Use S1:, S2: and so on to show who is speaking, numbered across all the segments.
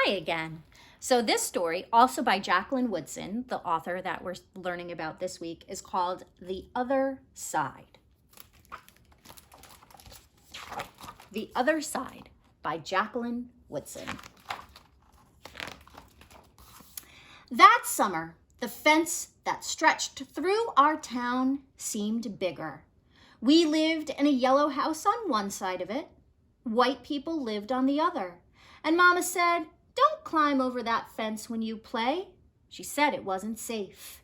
S1: Hi again. So this story, also by Jacqueline Woodson, the author that we're learning about this week, is called The Other Side. The Other Side by Jacqueline Woodson. That summer, the fence that stretched through our town seemed bigger. We lived in a yellow house on one side of it. White people lived on the other. And Mama said, "Don't climb over that fence when you play." She said it wasn't safe.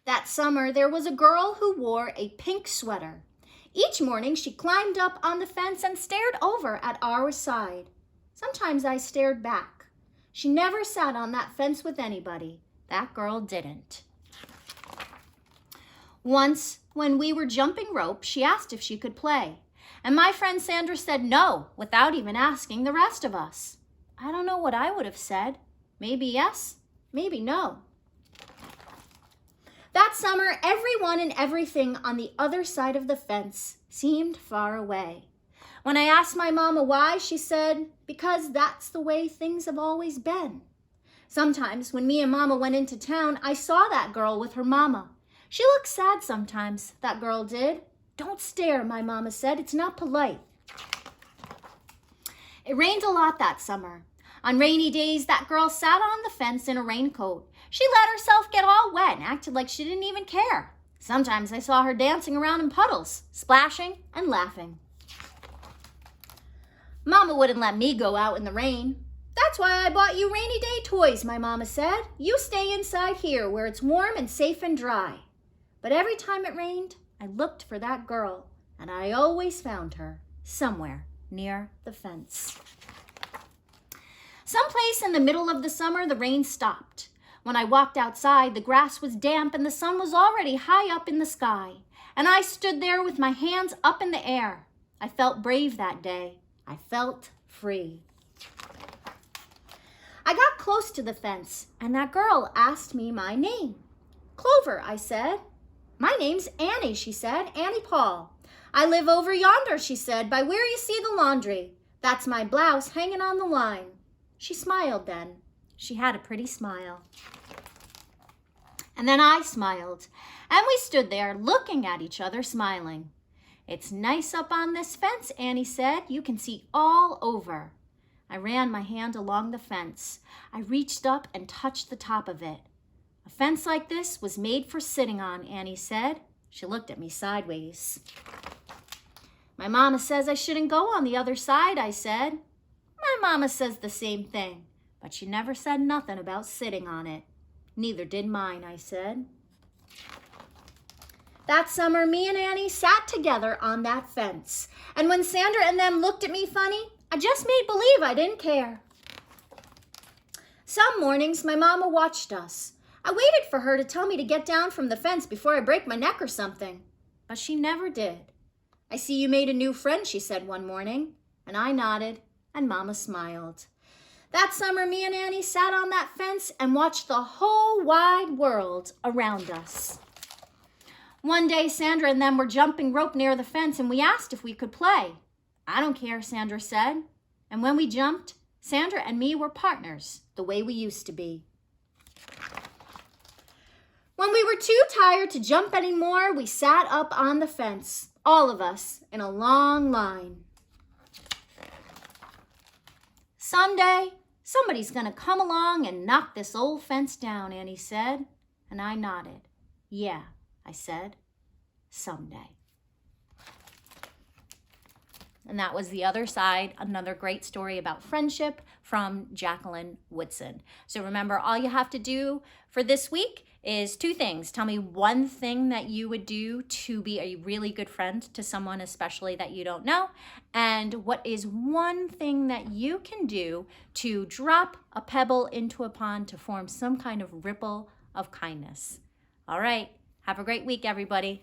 S1: That summer, there was a girl who wore a pink sweater. Each morning, she climbed up on the fence and stared over at our side. Sometimes I stared back. She never sat on that fence with anybody. That girl didn't. Once, when we were jumping rope, she asked if she could play. And my friend Sandra said no, without even asking the rest of us. I don't know what I would have said. Maybe yes, maybe no. That summer, everyone and everything on the other side of the fence seemed far away. When I asked my mama why, she said, "Because that's the way things have always been." Sometimes when me and Mama went into town, I saw that girl with her mama. She looked sad sometimes, that girl did. "Don't stare," my mama said. "It's not polite." It rained a lot that summer. On rainy days, that girl sat on the fence in a raincoat. She let herself get all wet and acted like she didn't even care. Sometimes I saw her dancing around in puddles, splashing and laughing. Mama wouldn't let me go out in the rain. "That's why I bought you rainy day toys," my mama said. "You stay inside here where it's warm and safe and dry." But every time it rained, I looked for that girl, and I always found her somewhere near the fence. Someplace in the middle of the summer, the rain stopped. When I walked outside, the grass was damp and the sun was already high up in the sky, and I stood there with my hands up in the air. I felt brave that day. I felt free. I got close to the fence, and that girl asked me my name. "Clover," I said. "My name's Annie," she said. "Annie Paul. I live over yonder," she said, "by where you see the laundry. That's my blouse hanging on the line." She smiled then. She had a pretty smile. And then I smiled, and we stood there looking at each other smiling. "It's nice up on this fence," Annie said. "You can see all over." I ran my hand along the fence. I reached up and touched the top of it. "A fence like this was made for sitting on," Annie said. She looked at me sideways. "My mama says I shouldn't go on the other side," I said. "My mama says the same thing, but she never said nothing about sitting on it." "Neither did mine," I said. That summer, me and Annie sat together on that fence. And when Sandra and them looked at me funny, I just made believe I didn't care. Some mornings, my mama watched us. I waited for her to tell me to get down from the fence before I break my neck or something. But she never did. "I see you made a new friend," she said one morning. And I nodded, and Mama smiled. That summer, me and Annie sat on that fence and watched the whole wide world around us. One day, Sandra and them were jumping rope near the fence, and we asked if we could play. "I don't care," Sandra said. And when we jumped, Sandra and me were partners, the way we used to be. When we were too tired to jump anymore, we sat up on the fence, all of us, in a long line. "Someday, somebody's going to come along and knock this old fence down," Annie said. And I nodded. "Yeah," I said, "someday." And that was The Other Side, another great story about friendship from Jacqueline Woodson. So remember, all you have to do for this week is two things. Tell me one thing that you would do to be a really good friend to someone, especially that you don't know. And what is one thing that you can do to drop a pebble into a pond to form some kind of ripple of kindness? All right. Have a great week, everybody.